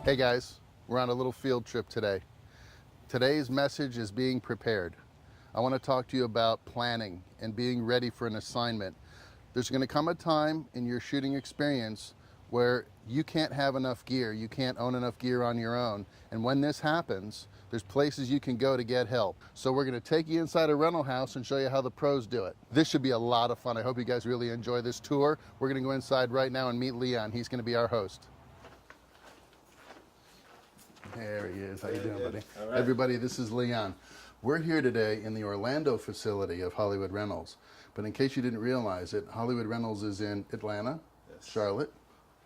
Hey guys, we're on a little field trip today. Today's message is being prepared. I want to talk to you about planning and being ready for an assignment. There's going to come a time in your shooting experience where you can't have enough gear, you can't own enough gear on your own. And when this happens, there's places you can go to get help. So we're going to take you inside a rental house and show you how the pros do it. This should be a lot of fun. I hope you guys really enjoy this tour. We're going to go inside right now and meet Leon. He's going to be our host. There he is. How you doing, buddy? All right. Everybody, this is Leon. We're here today in the Orlando facility of Hollywood Rentals. But in case you didn't realize it, Hollywood Rentals is in Atlanta, Charlotte.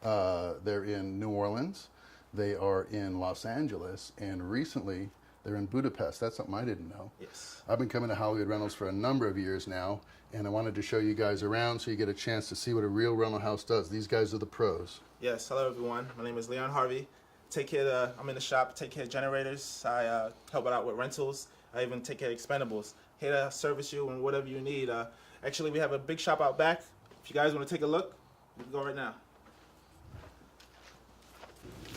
They're in New Orleans. They are in Los Angeles. And recently, they're in Budapest. That's something I didn't know. Yes. I've been coming to Hollywood Rentals for a number of years now. And I wanted to show you guys around so you get a chance to see what a real rental house does. These guys are the pros. Yes. Hello, everyone. My name is Leon Harvey. I'm in the shop, take care of generators. I help out with rentals. I even take care of expendables. Here to service you and whatever you need. Actually, we have a big shop out back. If you guys want to take a look, we can go right now.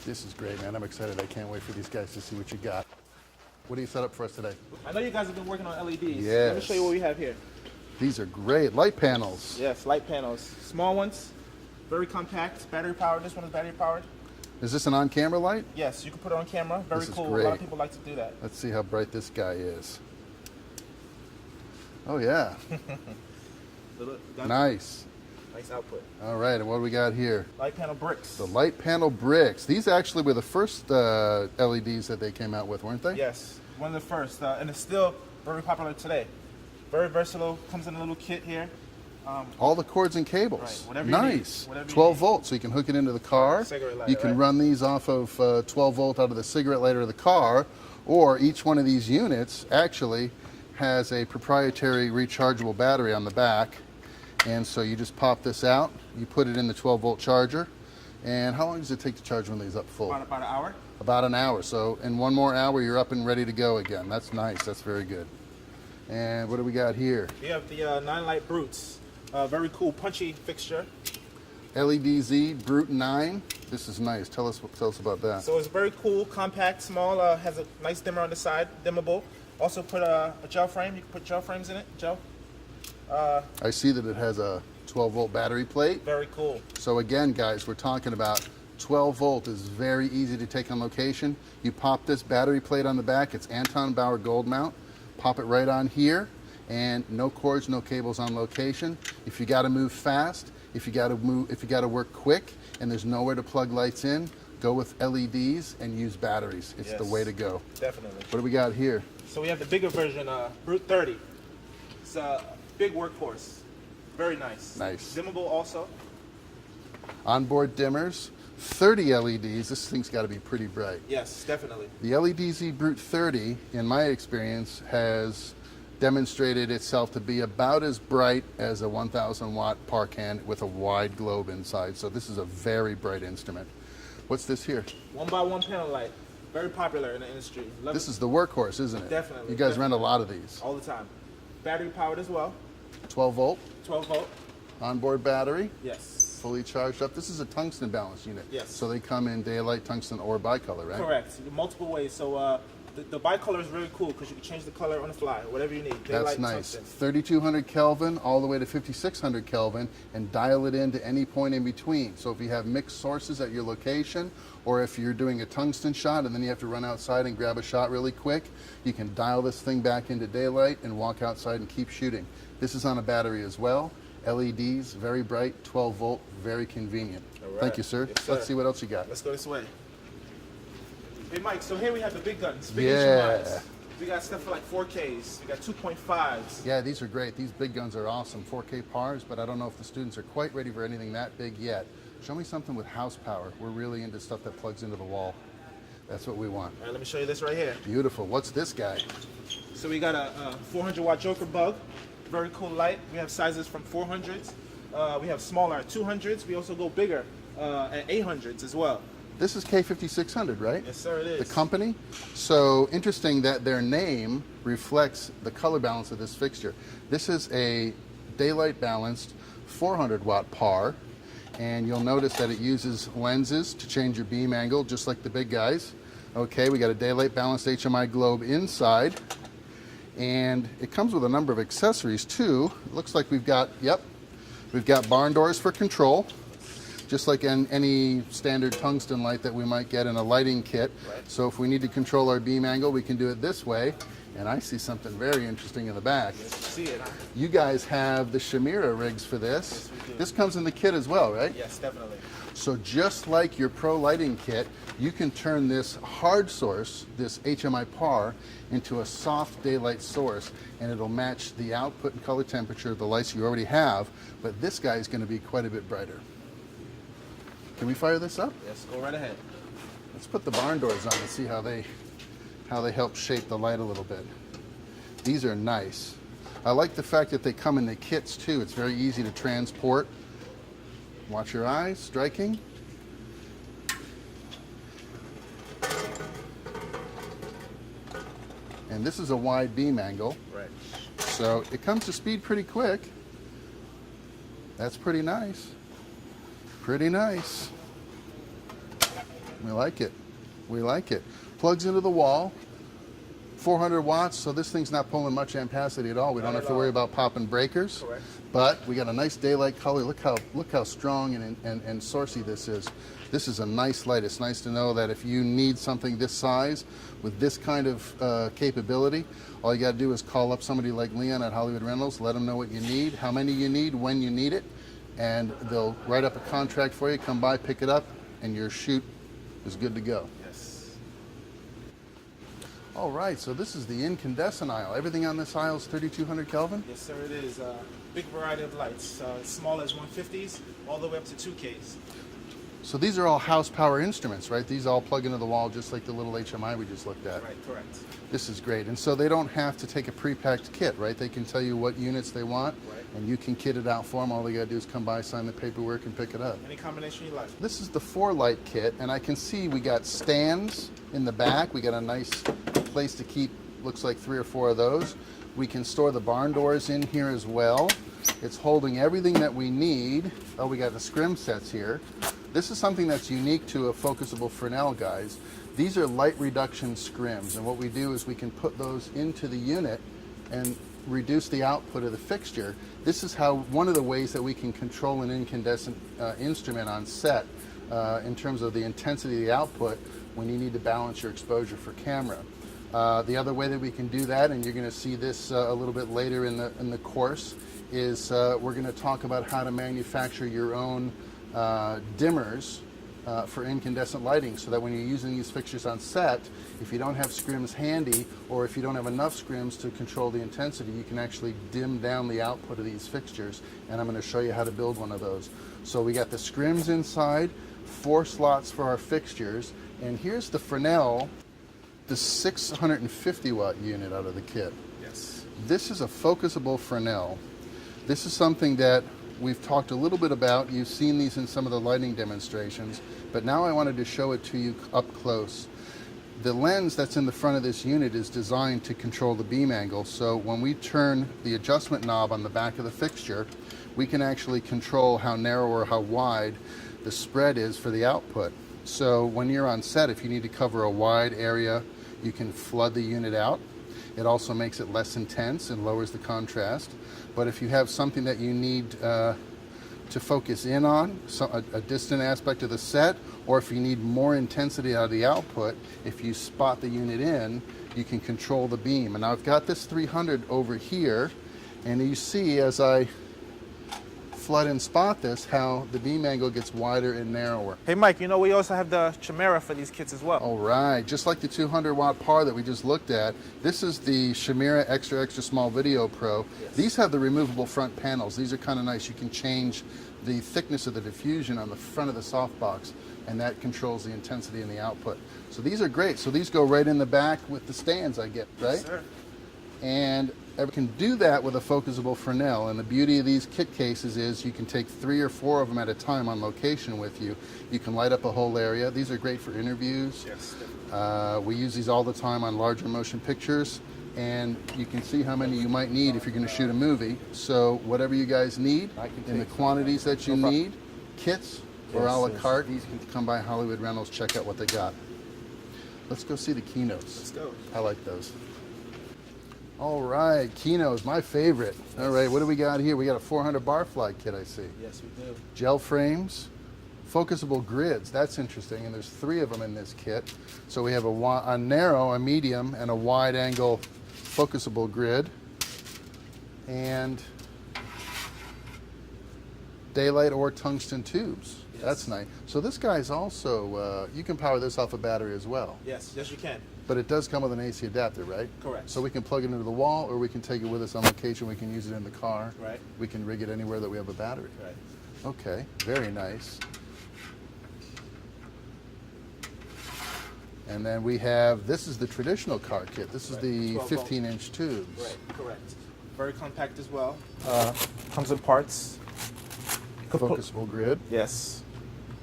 This is great, man. I'm excited. I can't wait for these guys to see what you got. What do you set up for us today? I know you guys have been working on LEDs. Yes. Let me show you what we have here. These are great. Light panels. Yes, light panels. Small ones, very compact, battery powered. This one is battery powered. Is this an on-camera light? Yes, you can put it on camera. Very This is cool. great. A lot of people like to do that. Let's see how bright this guy is. Oh, yeah. Nice. Nice output. All right, and what do we got here? Light panel bricks. The light panel bricks. These actually were the first LEDs that they came out with, weren't they? Yes, one of the first, and it's still very popular today. Very versatile. Comes in a little kit here. All the cords and cables. Right, whatever you nice. need, whatever you 12 need. volts, so you can hook it into the car. Cigarette lighter, You can right. run these off of 12 volt out of the cigarette lighter of the car, or each one of these units actually has a proprietary rechargeable battery on the back. And so you just pop this out, you put it in the 12 volt charger, and how long does it take to charge one of these up full? About an hour. About an hour. So in one more hour, you're up and ready to go again. That's nice. That's very good. And what do we got here? We have the 9-light Brutes. Very cool, punchy fixture. LEDZ Brute 9. This is nice. Tell us about that. So it's very cool, compact, small. Has a nice dimmer on the side, dimmable. Also put a gel frame. You can put gel frames in it. Gel. I see that it has a 12 volt battery plate. Very cool. So again, guys, we're talking about 12 volt is very easy to take on location. You pop this battery plate on the back. It's Anton Bauer gold mount. Pop it right on here, and no cords, no cables on location. If you got to move fast, if you got to work quick, and there's nowhere to plug lights in, go with LEDs and use batteries. It's the way to go. Definitely. What do we got here? So we have the bigger version, Brute 30. It's a big workhorse. Very nice. Nice. Dimmable also. Onboard dimmers, 30 LEDs. This thing's got to be pretty bright. Yes, definitely. The LEDZ Brute 30, in my experience, has demonstrated itself to be about as bright as a 1,000 watt Parcan with a wide globe inside. So this is a very bright instrument. What's this here? 1x1 panel light. Very popular in the industry. This is the workhorse, isn't it? Definitely. You guys rent a lot of these. All the time. Battery powered as well. 12 volt, 12 volt. onboard battery, Yes. fully charged up. This is a tungsten balance unit. Yes. So they come in daylight, tungsten, or bicolor, right? Correct. Multiple ways. So the bicolor is really cool because you can change the color on the fly, whatever you need. That's Daylight, nice. tungsten. 3,200 Kelvin all the way to 5,600 Kelvin, and dial it in to any point in between. So if you have mixed sources at your location, or if you're doing a tungsten shot and then you have to run outside and grab a shot really quick, you can dial this thing back into daylight and walk outside and keep shooting. This is on a battery as well. LEDs, very bright, 12 volt, very convenient. All right. Thank you, sir. Yes, sir. Let's see what else you got. Let's go this way. Hey, Mike, so here we have the big guns, big Yeah. instrument. We got stuff for like 4Ks. We got 2.5s. Yeah, these are great. These big guns are awesome. 4K PARs, but I don't know if the students are quite ready for anything that big yet. Show me something with house power. We're really into stuff that plugs into the wall. That's what we want. All right, let me show you this right here. Beautiful. What's this guy? So we got a 400 watt Joker bug. Very cool light. We have sizes from 400s. We have smaller 200s. We also go bigger at 800s as well. This is K5600, right? Yes, sir, it is. The company. So interesting that their name reflects the color balance of this fixture. This is a daylight balanced 400 watt par, And you'll notice that it uses lenses to change your beam angle, just like the big guys. Okay, we got a daylight balanced HMI globe inside. And it comes with a number of accessories too. It looks like we've got barn doors for control, just like in any standard tungsten light that we might get in a lighting kit. Right. So if we need to control our beam angle, we can do it this way. And I see something very interesting in the back. Yes, you see it, huh? You guys have the Shimera rigs for this. Yes, we do. This comes in the kit as well, right? Yes, definitely. So just like your pro lighting kit, you can turn this hard source, this HMI PAR, into a soft daylight source, and it'll match the output and color temperature of the lights you already have, but this guy is going to be quite a bit brighter. Can we fire this up? Yes, go right ahead. Let's put the barn doors on and see how they help shape the light a little bit. These are nice. I like the fact that they come in the kits too. It's very easy to transport. Watch your eyes, striking. And this is a wide beam angle. Right. So it comes to speed pretty quick. That's pretty nice. Pretty nice. We like it. We like it. Plugs into the wall. 400 watts, so this thing's not pulling much ampacity at all. We don't have to worry about popping breakers. Correct. But we got a nice daylight color. Look how strong and sourcey this is. This is a nice light. It's nice to know that if you need something this size with this kind of capability, all you got to do is call up somebody like Leon at Hollywood Rentals, let them know what you need, how many you need, when you need it, and they'll write up a contract for you, come by, pick it up, and your shoot is good to go. Yes. All right, so this is the incandescent aisle. Everything on this aisle is 3200 Kelvin? Yes, sir, it is. Big variety of lights, as small as 150s, all the way up to 2Ks. So these are all house power instruments, right? These all plug into the wall just like the little HMI we just looked at. Right, correct. This is great. And so they don't have to take a pre-packed kit, right? They can tell you what units they want, Right. and you can kit it out for them. All they got to do is come by, sign the paperwork, and pick it up. Any combination you like. This is the 4-light kit, and I can see we got stands in the back. We got a nice place to keep, looks like 3 or 4 of those. We can store the barn doors in here as well. It's holding everything that we need. Oh, we got the scrim sets here. This is something that's unique to a focusable Fresnel, guys. These are light reduction scrims, and what we do is we can put those into the unit and reduce the output of the fixture. This is how one of the ways that we can control an incandescent instrument on set in terms of the intensity of the output when you need to balance your exposure for camera. The other way that we can do that, and you're going to see this a little bit later in the course, is we're going to talk about how to manufacture your own dimmers for incandescent lighting, so that when you're using these fixtures on set, if you don't have scrims handy, or if you don't have enough scrims to control the intensity, you can actually dim down the output of these fixtures, and I'm going to show you how to build one of those. So we got the scrims inside, 4 slots for our fixtures, and here's the Fresnel, the 650 watt unit out of the kit. Yes. This is a focusable Fresnel. This is something that we've talked a little bit about. You've seen these in some of the lighting demonstrations, but now I wanted to show it to you up close. The lens that's in the front of this unit is designed to control the beam angle, so when we turn the adjustment knob on the back of the fixture, we can actually control how narrow or how wide the spread is for the output. So when you're on set, if you need to cover a wide area, you can flood the unit out. It also makes it less intense and lowers the contrast. But if you have something that you need to focus in on, a distant aspect of the set, or if you need more intensity out of the output, if you spot the unit in, you can control the beam. And now I've got this 300 over here, and you see as I flood and spot this, how the beam angle gets wider and narrower. Hey Mike, you know we also have the Chimera for these kits as well. All right, just like the 200 watt PAR that we just looked at, this is the Chimera Extra Small Video Pro. Yes. These have the removable front panels. These are kind of nice. You can change the thickness of the diffusion on the front of the softbox, and that controls the intensity and the output. So these are great. So these go right in the back with the stands, I get, right? Yes, sir. And we can do that with a focusable Fresnel, and the beauty of these kit cases is you can take 3 or 4 of them at a time on location with you. You can light up a whole area. These are great for interviews. Yes. We use these all the time on larger motion pictures, and you can see how many you might need if you're going to shoot a movie. So whatever you guys need in the quantities that you need, kits or Yes, a la yes. carte, you can come by Hollywood Rentals, check out what they got. Let's go see the Kinos. Let's go. I like those. All right, Kinos, my favorite. All right, what do we got here? We got a 400 bar fly kit, I see. Yes, we do. Gel frames, focusable grids. That's interesting, and there's 3 of them in this kit. So we have a narrow, a medium, and a wide angle focusable grid. And daylight or tungsten tubes. Yes. That's nice. So this guy's also, you can power this off a battery as well. Yes, yes you can. But it does come with an AC adapter, right? Correct. So we can plug it into the wall, or we can take it with us on location. We can use it in the car. Right. We can rig it anywhere that we have a battery. Right. Okay, very nice. And then we have, this is the traditional car kit. This is the 12 volt. 15-inch tubes. Right, correct. Very compact as well. Comes in parts. You could put- Focusable grid, Yes.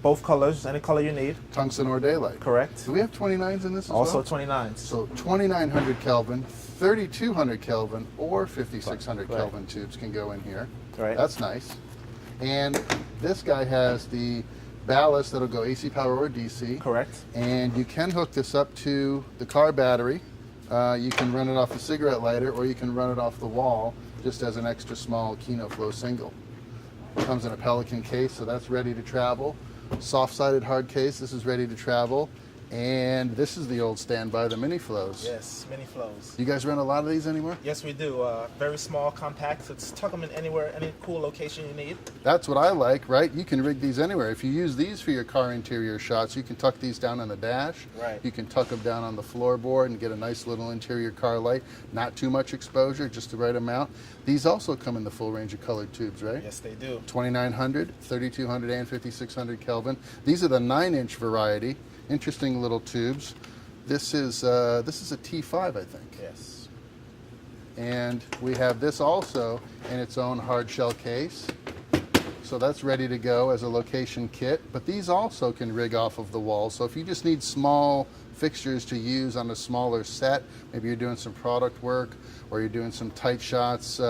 Both colors, any color you need. tungsten or daylight. Correct. Do we have 29s in this as Also well? 29s. So 2900 Kelvin, 3200 Kelvin, or 5600 Right. Kelvin tubes can go in here. Right. That's nice. And this guy has the ballast that'll go AC power or DC. Correct. And you can hook this up to the car battery. You can run it off a cigarette lighter, or you can run it off the wall just as an extra small Kino Flow single. It comes in a Pelican case, so that's ready to travel. Soft-sided hard case, this is ready to travel. And this is the old standby, the mini flows. Yes, mini flows. You guys rent a lot of these anymore? Yes, we do. Very small, compact. So tuck them in anywhere, any cool location you need. That's what I like, right? You can rig these anywhere. If you use these for your car interior shots, you can tuck these down on the dash. Right. You can tuck them down on the floorboard and get a nice little interior car light. Not too much exposure, just the right amount. These also come in the full range of colored tubes, right? Yes, they do. 2900, 3200, and 5600 Kelvin. These are the 9-inch variety. Interesting little tubes. This is a T5, I think. Yes. And we have this also in its own hard shell case. So that's ready to go as a location kit. But these also can rig off of the wall. So if you just need small fixtures to use on a smaller set, maybe you're doing some product work, or you're doing some tight shots,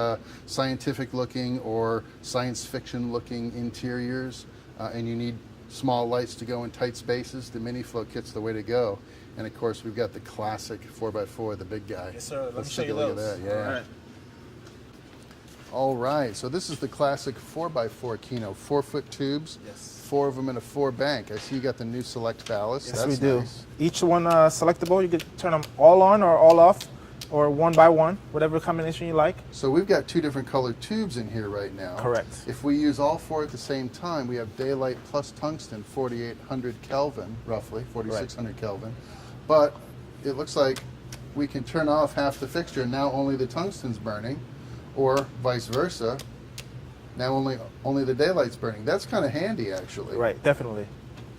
scientific looking or science fiction looking interiors, and you need small lights to go in tight spaces, the mini flow kit's the way to go. And of course, we've got the classic 4x4, the big guy. Yes, sir. Let me Let's show take you a look those. at that. Yeah. All right. All right, so this is the classic 4x4 Kino, 4-foot tubes, Yes. 4 of them in a 4-bank. I see you got the new Select ballast. Yes, That's we do. nice. Each one selectable. You could turn them all on or all off, or one by one, whatever combination you like. So we've got 2 different colored tubes in here right now. Correct. If we use all 4 at the same time, we have daylight plus tungsten, 4800 Kelvin, roughly, 4600 Kelvin. But it looks like we can turn off half the fixture, now only the tungsten's burning, or vice versa. Now only the daylight's burning. That's kind of handy, actually. Right, definitely.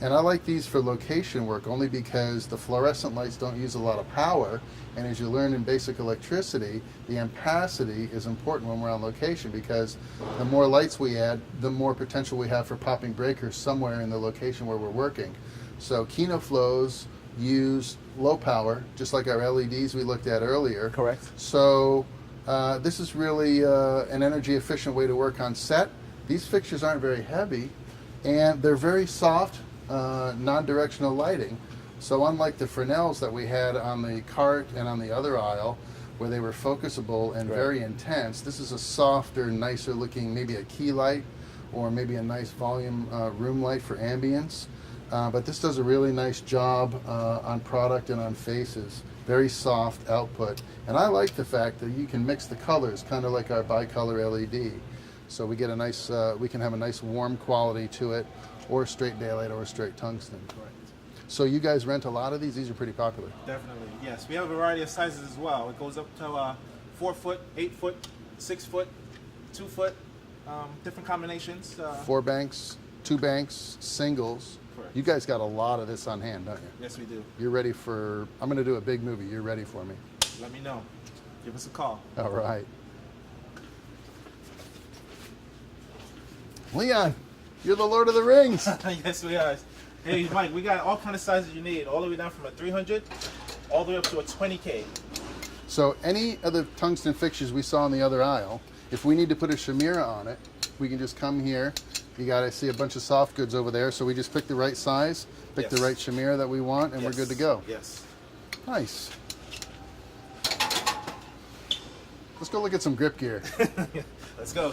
And I like these for location work only because the fluorescent lights don't use a lot of power. And as you learn in basic electricity, the ampacity is important when we're on location, because the more lights we add, the more potential we have for popping breakers somewhere in the location where we're working. So Kino Flows use low power, just like our LEDs we looked at earlier. Correct. So this is really an energy efficient way to work on set. These fixtures aren't very heavy, and they're very soft, non-directional lighting. So unlike the Fresnels that we had on the cart and on the other aisle, where they were focusable and Right. very intense, this is a softer, nicer looking, maybe a key light, or maybe a nice volume room light for ambience. But this does a really nice job on product and on faces. Very soft output. And I like the fact that you can mix the colors, kind of like our bicolor LED. So we get a nice, we can have a nice warm quality to it, or straight daylight, or straight tungsten. Correct. So you guys rent a lot of these? These are pretty popular. Definitely, yes. We have a variety of sizes as well. It goes up to 4 foot, 8 foot, 6 foot, 2 foot, different combinations. 4 banks, 2 banks, singles. Correct. You guys got a lot of this on hand, don't you? Yes, we do. You're ready for, I'm going to do a big movie. You're ready for me. Let me know. Give us a call. All right. Leon, you're the Lord of the Rings. Yes, we are. Hey, Mike, we got all kind of sizes you need, all the way down from a 300 all the way up to a 20K. So any of the tungsten fixtures we saw in the other aisle, if we need to put a chimera on it, we can just come here, You got to see a bunch of soft goods over there, so we just pick the right size, pick the Yes. right shamir that we want, and we're good to go. Yes. Nice. Let's go look at some grip gear. Let's go.